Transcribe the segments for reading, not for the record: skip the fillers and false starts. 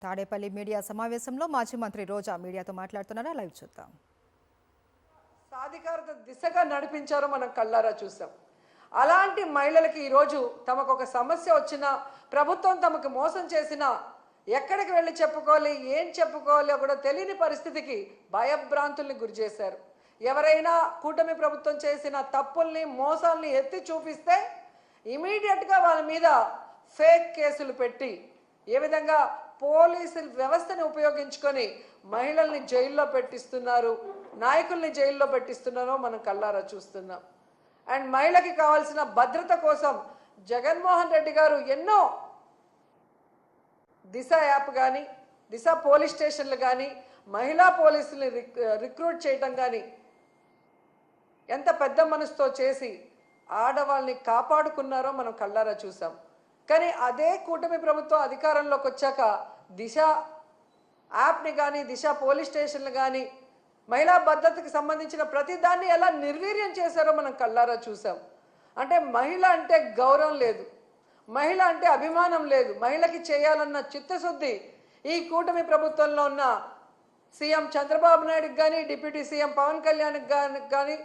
Tadepalli media సమావేశంలో మాజీ మంత్రి రోజా మీడియాతో మాట్లాడుతున్నారా, లైవ్ చూద్దాం. సాధికారత దిశగా నడిపించారో మనం కళ్ళారా చూసాం. అలాంటి మహిళలకి ఈరోజు తమకు ఒక సమస్య వచ్చినా, ప్రభుత్వం తమకు మోసం చేసినా ఎక్కడికి వెళ్ళి చెప్పుకోవాలి, ఏం చెప్పుకోవాలో కూడా తెలియని పరిస్థితికి భయభ్రాంతుల్ని గురి చేశారు. ఎవరైనా కూటమి ప్రభుత్వం చేసిన తప్పుల్ని, మోసాల్ని ఎత్తి చూపిస్తే ఇమీడియట్గా వాళ్ళ మీద ఫేక్ కేసులు పెట్టి ఏ విధంగా పోలీసుల వ్యవస్థని ఉపయోగించుకొని మహిళల్ని జైల్లో పెట్టిస్తున్నారు, నాయకుల్ని జైల్లో పెట్టిస్తున్నారో మనం కళ్ళారా చూస్తున్నాం. అండ్ మహిళకి కావాల్సిన భద్రత కోసం జగన్మోహన్ రెడ్డి గారు ఎన్నో దిశ యాప్ కానీ, దిశ పోలీస్ స్టేషన్లు కానీ, మహిళా పోలీసుల్ని రిక్రూట్ చేయటం కానీ ఎంత పెద్ద మనసుతో చేసి ఆడవాళ్ళని కాపాడుకున్నారో మనం కళ్ళారా చూసాం. కానీ అదే కూటమి ప్రభుత్వం అధికారంలోకి వచ్చాక దిశ యాప్ని కానీ, దిశ పోలీస్ స్టేషన్లు కానీ, మహిళా భద్రతకి సంబంధించిన ప్రతి దాన్ని ఎలా నిర్వీర్యం చేశారో మనం కళ్ళారా చూసాం. అంటే మహిళ అంటే గౌరవం లేదు, మహిళ అంటే అభిమానం లేదు, మహిళకి చేయాలన్న చిత్తశుద్ధి ఈ కూటమి ప్రభుత్వంలో ఉన్న సీఎం చంద్రబాబు నాయుడుకి కానీ, డిప్యూటీ సీఎం పవన్ కళ్యాణ్కి కానీ,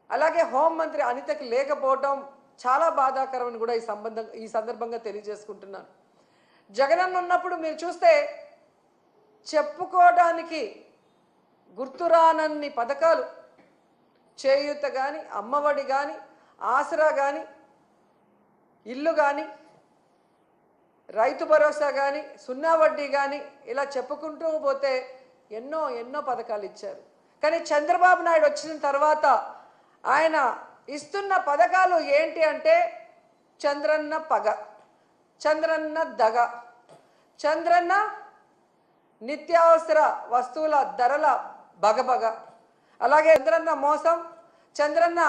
అలాగే హోంమంత్రి అనితకి లేకపోవటం చాలా బాధాకరమని కూడా ఈ సందర్భంగా తెలియజేసుకుంటున్నాను. జగనన్న ఉన్నప్పుడు మీరు చూస్తే చెప్పుకోవడానికి గుర్తురానన్ని పథకాలు, చేయూత కానీ, అమ్మఒడి కానీ, ఆసరా కానీ, ఇల్లు కానీ, రైతు భరోసా కానీ, సున్నా వడ్డీ కానీ, ఇలా చెప్పుకుంటూ పోతే ఎన్నో ఎన్నో పథకాలు ఇచ్చారు. కానీ చంద్రబాబు నాయుడు వచ్చిన తర్వాత ఆయన ఇస్తున్న పథకాలు ఏంటి అంటే చంద్రన్న పగ, చంద్రన్న దగ, చంద్రన్న నిత్యావసర వస్తువుల ధరల బగబగ, అలాగే చంద్రన్న మోసం, చంద్రన్న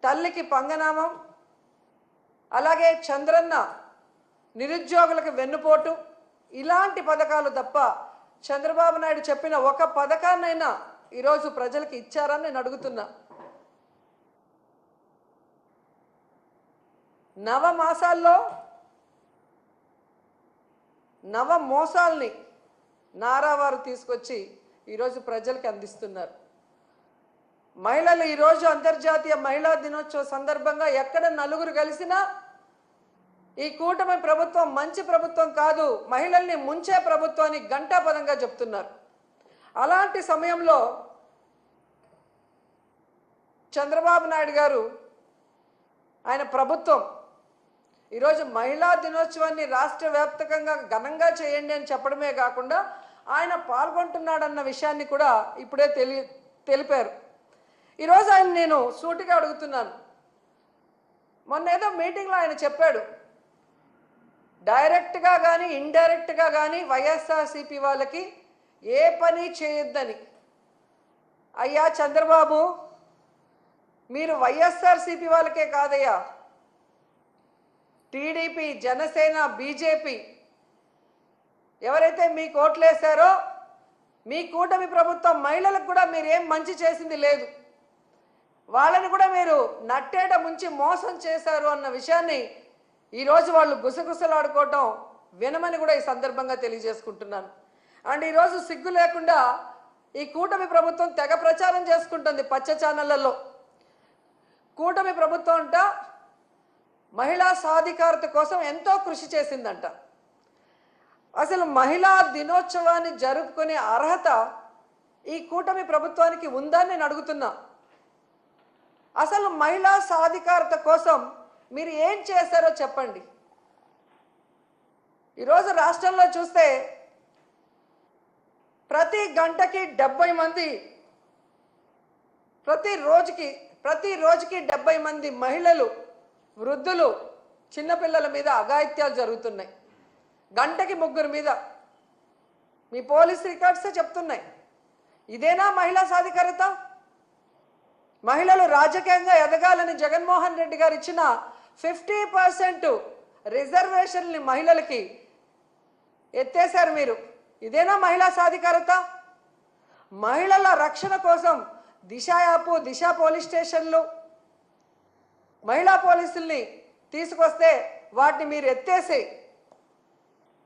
తల్లికి పంగనామం, అలాగే చంద్రన్న నిరుద్యోగులకు వెన్నుపోటు, ఇలాంటి పథకాలు తప్ప చంద్రబాబు నాయుడు చెప్పిన ఒక పథకాన్నైనా ఈరోజు ప్రజలకు ఇచ్చారని నేను అడుగుతున్నా. నవమాసాల్లో నవ మోసాల్ని నారావారు తీసుకొచ్చి ఈరోజు ప్రజలకు అందిస్తున్నారు. మహిళలు ఈరోజు అంతర్జాతీయ మహిళా దినోత్సవ సందర్భంగా ఎక్కడ నలుగురు కలిసినా ఈ కూటమి ప్రభుత్వం మంచి ప్రభుత్వం కాదు, మహిళల్ని ముంచే ప్రభుత్వాన్ని ఘంటాపదంగా చెప్తున్నారు. అలాంటి సమయంలో చంద్రబాబు నాయుడు గారు, ఆయన ప్రభుత్వం ఈరోజు మహిళా దినోత్సవాన్ని రాష్ట్ర వ్యాప్తంగా ఘనంగా చేయండి అని చెప్పడమే కాకుండా ఆయన పాల్గొంటున్నాడన్న విషయాన్ని కూడా ఇప్పుడే తెలిపారు. ఈరోజు ఆయన నేను సూటిగా అడుగుతున్నాను. మొన్న ఏదో మీటింగ్లో ఆయన చెప్పాడు, డైరెక్ట్గా కానీ ఇండైరెక్ట్గా కానీ వైఎస్ఆర్సీపీ వాళ్ళకి ఏ పని చేయొద్దని. అయ్యా చంద్రబాబు, మీరు వైఎస్ఆర్సీపీ వాళ్ళకే కాదయ్యా, టీడీపీ, జనసేన, బీజేపీ ఎవరైతే మీకు ఓట్లేశారో మీ కూటమి ప్రభుత్వం మహిళలకు కూడా మీరు ఏం మంచి చేసింది లేదు, వాళ్ళని కూడా మీరు నట్టేట ముంచి మోసం చేశారు అన్న విషయాన్ని ఈరోజు వాళ్ళు గుసగుసలాడుకోవటం వినమని కూడా ఈ సందర్భంగా తెలియజేసుకుంటున్నాను. అండ్ ఈరోజు సిగ్గు లేకుండా ఈ కూటమి ప్రభుత్వం తెగ ప్రచారం చేసుకుంటుంది పచ్చ ఛానళ్లలో. కూటమి ప్రభుత్వం అంట మహిళా సాధికారత కోసం ఎంతో కృషి చేసిందంట. అసలు మహిళా దినోత్సవాన్ని జరుపుకునే అర్హత ఈ కూటమి ప్రభుత్వానికి ఉందని నేను అడుగుతున్నా. అసలు మహిళా సాధికారత కోసం మీరు ఏం చేశారో చెప్పండి. ఈరోజు రాష్ట్రంలో చూస్తే ప్రతి గంటకి 70 మంది, ప్రతి రోజుకి 70 మంది మహిళలు, వృద్ధులు, చిన్నపిల్లల మీద అఘాయిత్యాలు జరుగుతున్నాయి. గంటకి 3 మీద మీ పోలీస్ రికార్డ్సే చెప్తున్నాయి. ఇదేనా మహిళా సాధికారత? మహిళలు రాజకీయంగా ఎదగాలని జగన్మోహన్ రెడ్డి గారు ఇచ్చిన 50% రిజర్వేషన్ని మహిళలకి ఎత్తేశారు మీరు. ఇదేనా మహిళా సాధికారత? మహిళల రక్షణ కోసం దిశ యాప్, దిశ పోలీస్ స్టేషన్లు, మహిళా పోలీసుల్ని తీసుకొస్తే వాటిని మీరు ఎత్తేసి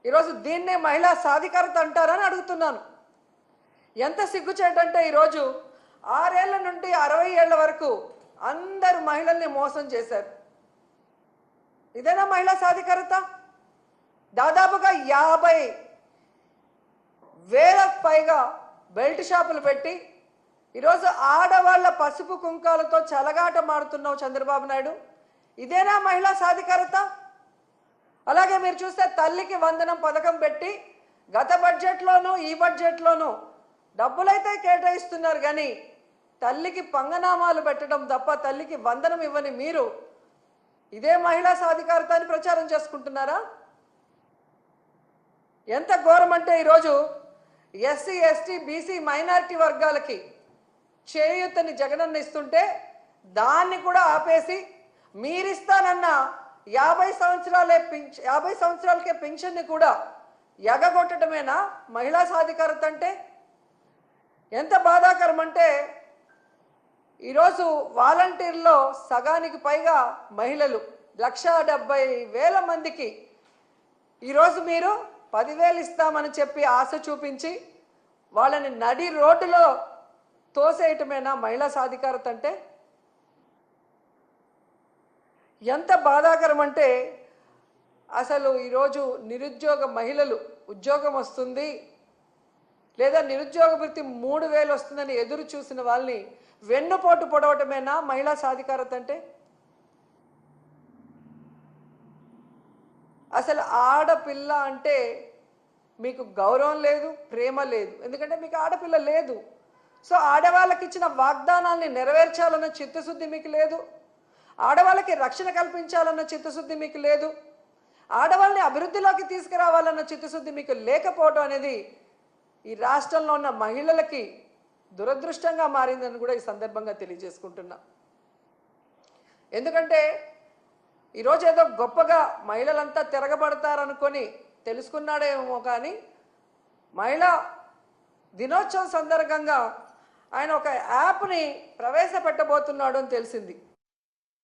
ఈరోజు దీన్నే మహిళా సాధికారత అంటారని అడుగుతున్నాను. ఎంత సిగ్గుచేటంటే ఈరోజు 6 ఏళ్ల నుండి 60 ఏళ్ల వరకు అందరు మహిళల్ని మోసం చేశారు. ఇదేనా మహిళా సాధికారత? దాదాపుగా 50,000 పైగా బెల్ట్ షాపులు పెట్టి ఈరోజు ఆడవాళ్ల పసుపు కుంకాలతో చెలగాటమాడుతున్నావు చంద్రబాబు నాయుడు. ఇదేనా మహిళా సాధికారత? అలాగే మీరు చూస్తే తల్లికి వందనం పథకం పెట్టి గత బడ్జెట్లోనూ ఈ బడ్జెట్లోనూ డబ్బులైతే కేటాయిస్తున్నారు, కానీ తల్లికి పంగనామాలు పెట్టడం తప్ప తల్లికి వందనం ఇవ్వని మీరు ఇదే మహిళా సాధికారత అని ప్రచారం చేసుకుంటున్నారా? ఎంత ఘోరం అంటే ఈరోజు ఎస్సీ, ఎస్టీ, బీసీ, మైనారిటీ వర్గాలకి చేయూతని జగనన్న ఇస్తుంటే దాన్ని కూడా ఆపేసి మీరిస్తానన్న 50 సంవత్సరాలకే పింఛన్ని కూడా ఎగగొట్టడమేనా మహిళా సాధికారత అంటే? ఎంత బాధాకరం అంటే ఈరోజు వాలంటీర్లో సగానికి పైగా మహిళలు 1,70,000 మందికి ఈరోజు మీరు 10,000 ఇస్తామని చెప్పి ఆశ చూపించి వాళ్ళని నడి రోడ్డులో తోసేయటమేనా మహిళా సాధికారత అంటే? ఎంత బాధాకరం అంటే అసలు ఈరోజు నిరుద్యోగ మహిళలు ఉద్యోగం వస్తుంది లేదా నిరుద్యోగ వృత్తి 3,000 వస్తుందని ఎదురు చూసిన వాళ్ళని వెన్నుపోటు పొడవటమేనా మహిళా సాధికారత అంటే? అసలు ఆడపిల్ల అంటే మీకు గౌరవం లేదు, ప్రేమ లేదు. ఎందుకంటే మీకు ఆడపిల్ల లేదు. సో ఆడవాళ్ళకి ఇచ్చిన వాగ్దానాల్ని నెరవేర్చాలన్న చిత్తశుద్ధి మీకు లేదు. ఆడవాళ్ళకి రక్షణ కల్పించాలన్న చిత్తశుద్ధి మీకు లేదు. ఆడవాళ్ళని అభివృద్ధిలోకి తీసుకురావాలన్న చిత్తశుద్ధి మీకు లేకపోవడం అనేది ఈ రాష్ట్రంలో ఉన్న మహిళలకి దురదృష్టంగా మారిందని కూడా ఈ సందర్భంగా తెలియజేసుకుంటున్నా. ఎందుకంటే ఈరోజు ఏదో గొప్పగా మహిళలంతా తిరగబడతారనుకొని తెలుసుకున్నాడేమో, కానీ మహిళా దినోత్సవం సందర్భంగా ఆయన ఒక యాప్ని ప్రవేశపెట్టబోతున్నాడు అని తెలిసింది.